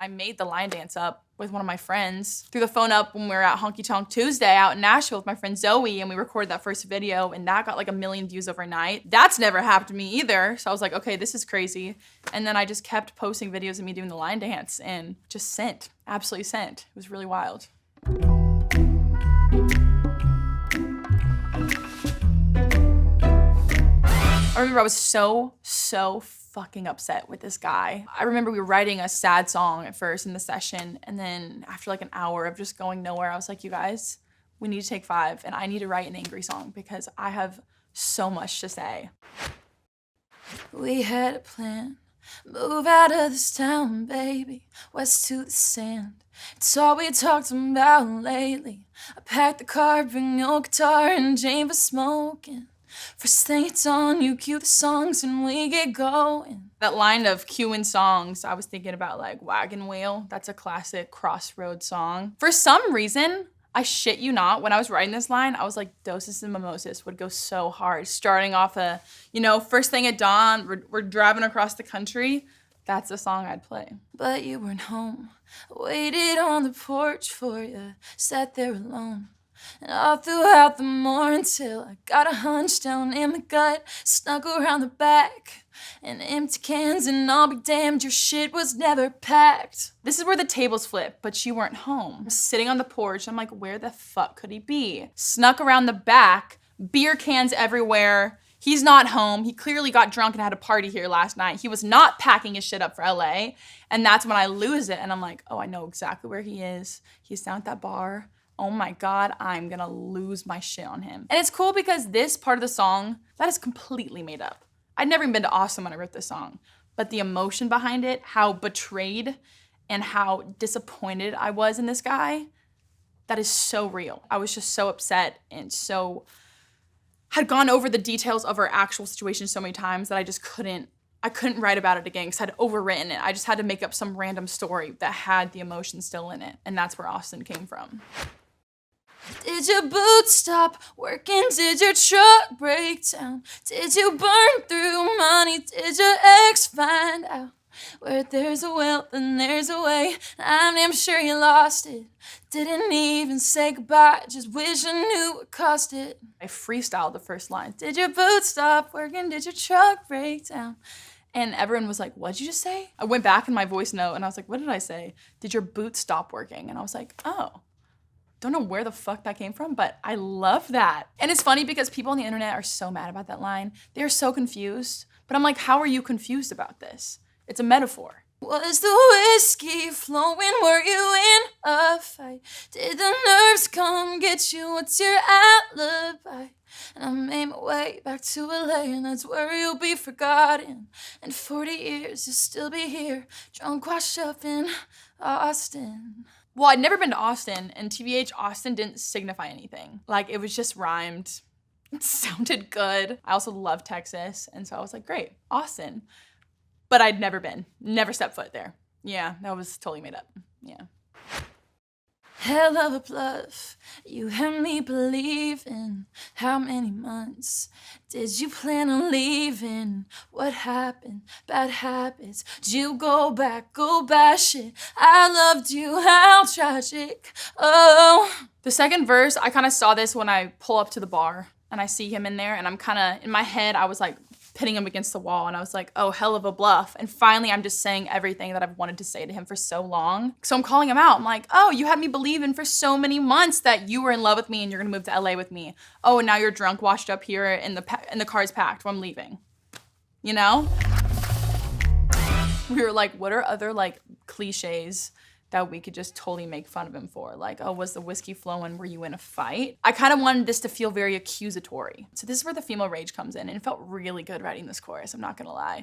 I made the line dance up with one of my friends. Threw the phone up when we were at Honky Tonk Tuesday out in Nashville with my friend Zoe, and we recorded that first video, and that got like 1 million views overnight. That's never happened to me either. So I was like, okay, this is crazy. And then I just kept posting videos of me doing the line dance and just sent, absolutely sent. It was really wild. I remember I was so fucking upset with this guy. I remember we were writing a sad song at first in the session, and then after like an hour of just going nowhere, I was like, you guys, we need to take 5, and I need to write an angry song because I have so much to say. We had a plan, move out of this town, baby, west to the sand. It's all we talked about lately. I packed the car, bring your guitar, and Jane for smoking. First thing it's on, you cue the songs and we get going. That line of cueing songs, I was thinking about like Wagon Wheel. That's a classic Crossroads song. For some reason, I shit you not, when I was writing this line, I was like, Doses and Mimosas would go so hard. Starting off first thing at dawn, we're driving across the country. That's the song I'd play. But you weren't home, waited on the porch for you, sat there alone. And all throughout the morning till I got a hunch down in my gut, snuck around the back, and empty cans, and I'll be damned, your shit was never packed. This is where the tables flip, but you weren't home. I'm sitting on the porch, I'm like, where the fuck could he be? Snuck around the back, beer cans everywhere. He's not home. He clearly got drunk and had a party here last night. He was not packing his shit up for LA. And that's when I lose it, and I'm like, oh, I know exactly where he is. He's down at that bar. Oh my God, I'm gonna lose my shit on him. And it's cool because this part of the song, that is completely made up. I'd never even been to Austin when I wrote this song, but the emotion behind it, how betrayed and how disappointed I was in this guy, that is so real. I was just so upset and had gone over the details of our actual situation so many times that I just couldn't write about it again because I'd overwritten it. I just had to make up some random story that had the emotion still in it. And that's where Austin came from. Did your boots stop working? Did your truck break down? Did you burn through money? Did your ex find out? Where there's a will, then there's a way. I'm damn sure you lost it. Didn't even say goodbye, just wish I knew what cost it. I freestyled the first line. Did your boots stop working? Did your truck break down? And everyone was like, what'd you just say? I went back in my voice note and I was like, what did I say? Did your boots stop working? And I was like, oh. Don't know where the fuck that came from, but I love that. And it's funny because people on the internet are so mad about that line. They're so confused. But I'm like, how are you confused about this? It's a metaphor. Was the whiskey flowing? Were you in a fight? Did the nerves come get you? What's your alibi? And I made my way back to LA, and that's where you'll be forgotten. In 40 years, you'll still be here, drunk, washed up in Austin. Well, I'd never been to Austin, and TBH, Austin didn't signify anything. Like, it was just rhymed. It sounded good. I also love Texas, and so I was like, great, Austin. But I'd never been, never stepped foot there. Yeah, that was totally made up, yeah. Hell of a bluff, you had me believing. How many months did you plan on leaving? What happened? Bad habits. Did you go back, go bash it? I loved you, how tragic. Oh. The second verse, I kind of saw this when I pull up to the bar and I see him in there, and I'm kind of, in my head, I was like, pitting him against the wall, and I was like, oh, hell of a bluff. And finally, I'm just saying everything that I've wanted to say to him for so long. So I'm calling him out. I'm like, oh, you had me believing for so many months that you were in love with me and you're gonna move to LA with me. Oh, and now you're drunk, washed up here, and the car's packed when I'm leaving. You know? We were like, what are other like cliches that we could just totally make fun of him for? Like, oh, was the whiskey flowing? Were you in a fight? I kind of wanted this to feel very accusatory. So this is where the female rage comes in, and it felt really good writing this chorus, I'm not gonna lie.